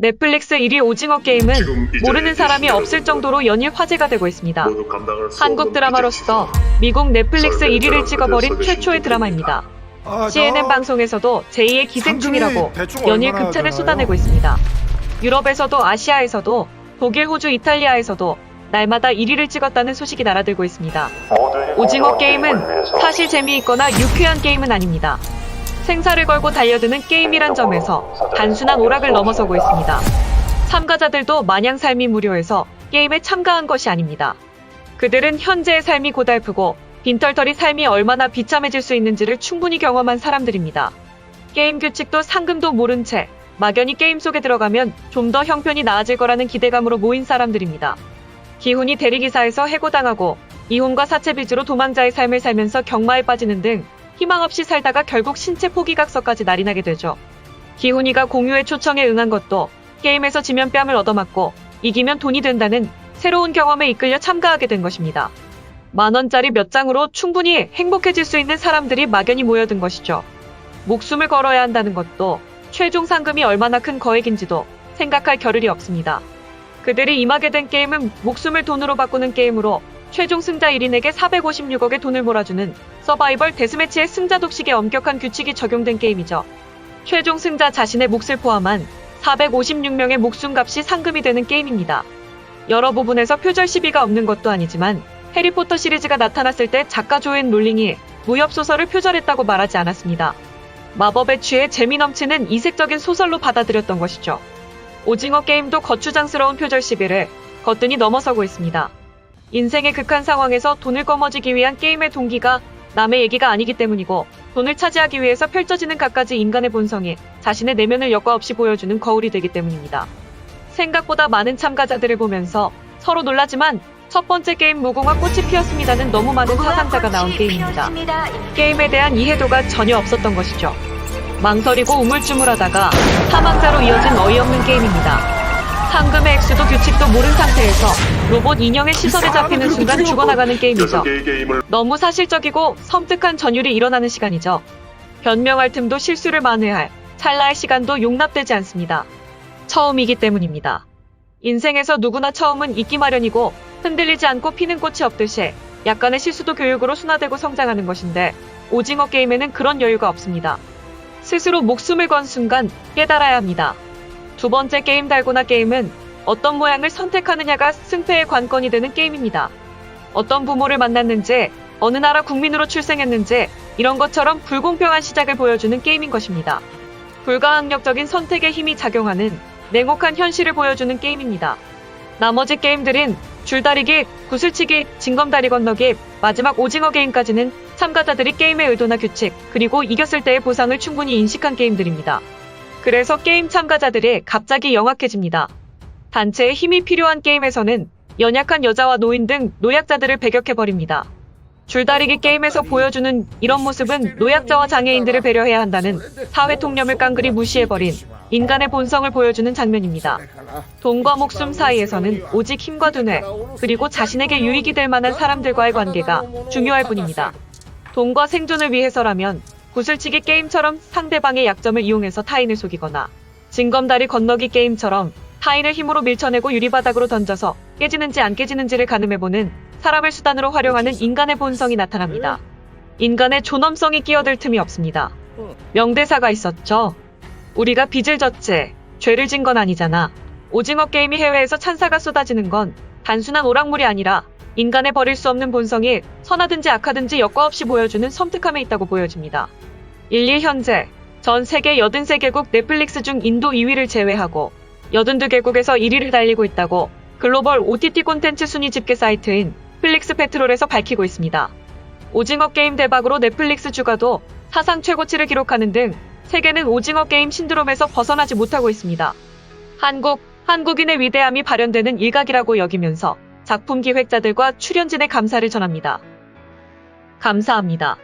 넷플릭스 1위 오징어 게임은 모르는 사람이 없을 정도로 연일 화제가 되고 있습니다. 한국 드라마로서 미국 넷플릭스 1위를 찍어버린 최초의 드라마입니다. CNN 방송에서도 제2의 기생충이라고 연일 극찬을 쏟아내고 있습니다. 유럽에서도 아시아에서도 독일, 호주, 이탈리아에서도 날마다 1위를 찍었다는 소식이 날아들고 있습니다. 오징어 게임은 사실 재미있거나 유쾌한 게임은 아닙니다. 생사를 걸고 달려드는 게임이란 점에서 단순한 오락을 넘어서고 있습니다. 참가자들도 마냥 삶이 무료해서 게임에 참가한 것이 아닙니다. 그들은 현재의 삶이 고달프고 빈털터리 삶이 얼마나 비참해질 수 있는지를 충분히 경험한 사람들입니다. 게임 규칙도 상금도 모른 채 막연히 게임 속에 들어가면 좀 더 형편이 나아질 거라는 기대감으로 모인 사람들입니다. 기훈이 대리기사에서 해고당하고 이혼과 사채빚으로 도망자의 삶을 살면서 경마에 빠지는 등 희망 없이 살다가 결국 신체 포기각서까지 날인하게 되죠. 기훈이가 공유의 초청에 응한 것도 게임에서 지면 뺨을 얻어맞고 이기면 돈이 된다는 새로운 경험에 이끌려 참가하게 된 것입니다. 10,000원짜리 몇 장으로 충분히 행복해질 수 있는 사람들이 막연히 모여든 것이죠. 목숨을 걸어야 한다는 것도 최종 상금이 얼마나 큰 거액인지도 생각할 겨를이 없습니다. 그들이 임하게 된 게임은 목숨을 돈으로 바꾸는 게임으로 최종 승자 1인에게 456억의 돈을 몰아주는 서바이벌 데스매치의 승자 독식의 엄격한 규칙이 적용된 게임이죠. 최종 승자 자신의 몫을 포함한 456명의 목숨값이 상금이 되는 게임입니다. 여러 부분에서 표절 시비가 없는 것도 아니지만 해리포터 시리즈가 나타났을 때 작가 조앤 롤링이 무협소설을 표절했다고 말하지 않았습니다. 마법에 취해 재미 넘치는 이색적인 소설로 받아들였던 것이죠. 오징어 게임도 거추장스러운 표절 시비를 거뜬히 넘어서고 있습니다. 인생의 극한 상황에서 돈을 거머쥐기 위한 게임의 동기가 남의 얘기가 아니기 때문이고 돈을 차지하기 위해서 펼쳐지는 갖가지 인간의 본성이 자신의 내면을 여과 없이 보여주는 거울이 되기 때문입니다. 생각보다 많은 참가자들을 보면서 서로 놀라지만 첫 번째 게임 무궁화 꽃이 피었습니다는 너무 많은 사상자가 나온 게임입니다. 게임에 대한 이해도가 전혀 없었던 것이죠. 망설이고 우물쭈물하다가 사망자로 이어진 어이없는 게임입니다. 상금의 액수도 규칙도 모른 상태에서 로봇 인형의 시선에 잡히는 순간 죽어나가는 게임이죠. 너무 사실적이고 섬뜩한 전율이 일어나는 시간이죠. 변명할 틈도 실수를 만회할 찰나의 시간도 용납되지 않습니다. 처음이기 때문입니다. 인생에서 누구나 처음은 있기 마련이고 흔들리지 않고 피는 꽃이 없듯이 약간의 실수도 교육으로 순화되고 성장하는 것인데 오징어 게임에는 그런 여유가 없습니다. 스스로 목숨을 건 순간 깨달아야 합니다. 두 번째 게임 달고나 게임은 어떤 모양을 선택하느냐가 승패의 관건이 되는 게임입니다. 어떤 부모를 만났는지, 어느 나라 국민으로 출생했는지 이런 것처럼 불공평한 시작을 보여주는 게임인 것입니다. 불가항력적인 선택의 힘이 작용하는 냉혹한 현실을 보여주는 게임입니다. 나머지 게임들은 줄다리기, 구슬치기, 징검다리 건너기, 마지막 오징어 게임까지는 참가자들이 게임의 의도나 규칙, 그리고 이겼을 때의 보상을 충분히 인식한 게임들입니다. 그래서 게임 참가자들이 갑자기 영악해집니다. 단체의 힘이 필요한 게임에서는 연약한 여자와 노인 등 노약자들을 배격해버립니다. 줄다리기 게임에서 보여주는 이런 모습은 노약자와 장애인들을 배려해야 한다는 사회 통념을 깡그리 무시해버린 인간의 본성을 보여주는 장면입니다. 돈과 목숨 사이에서는 오직 힘과 두뇌, 그리고 자신에게 유익이 될 만한 사람들과의 관계가 중요할 뿐입니다. 돈과 생존을 위해서라면 구슬치기 게임처럼 상대방의 약점을 이용해서 타인을 속이거나 징검다리 건너기 게임처럼 타인을 힘으로 밀쳐내고 유리바닥으로 던져서 깨지는지 안 깨지는지를 가늠해보는 사람을 수단으로 활용하는 인간의 본성이 나타납니다. 인간의 존엄성이 끼어들 틈이 없습니다. 명대사가 있었죠. 우리가 빚을 졌지 죄를 진 건 아니잖아. 오징어 게임이 해외에서 찬사가 쏟아지는 건 단순한 오락물이 아니라 인간의 버릴 수 없는 본성이 선하든지 악하든지 여과 없이 보여주는 섬뜩함에 있다고 보여집니다. 현재 전 세계 83개국 넷플릭스 중 인도 2위를 제외하고 82개국에서 1위를 달리고 있다고 글로벌 OTT 콘텐츠 순위 집계 사이트인 플릭스 페트롤에서 밝히고 있습니다. 오징어 게임 대박으로 넷플릭스 주가도 사상 최고치를 기록하는 등 세계는 오징어 게임 신드롬에서 벗어나지 못하고 있습니다. 한국인의 위대함이 발현되는 일각이라고 여기면서 작품 기획자들과 출연진의 감사를 전합니다. 감사합니다.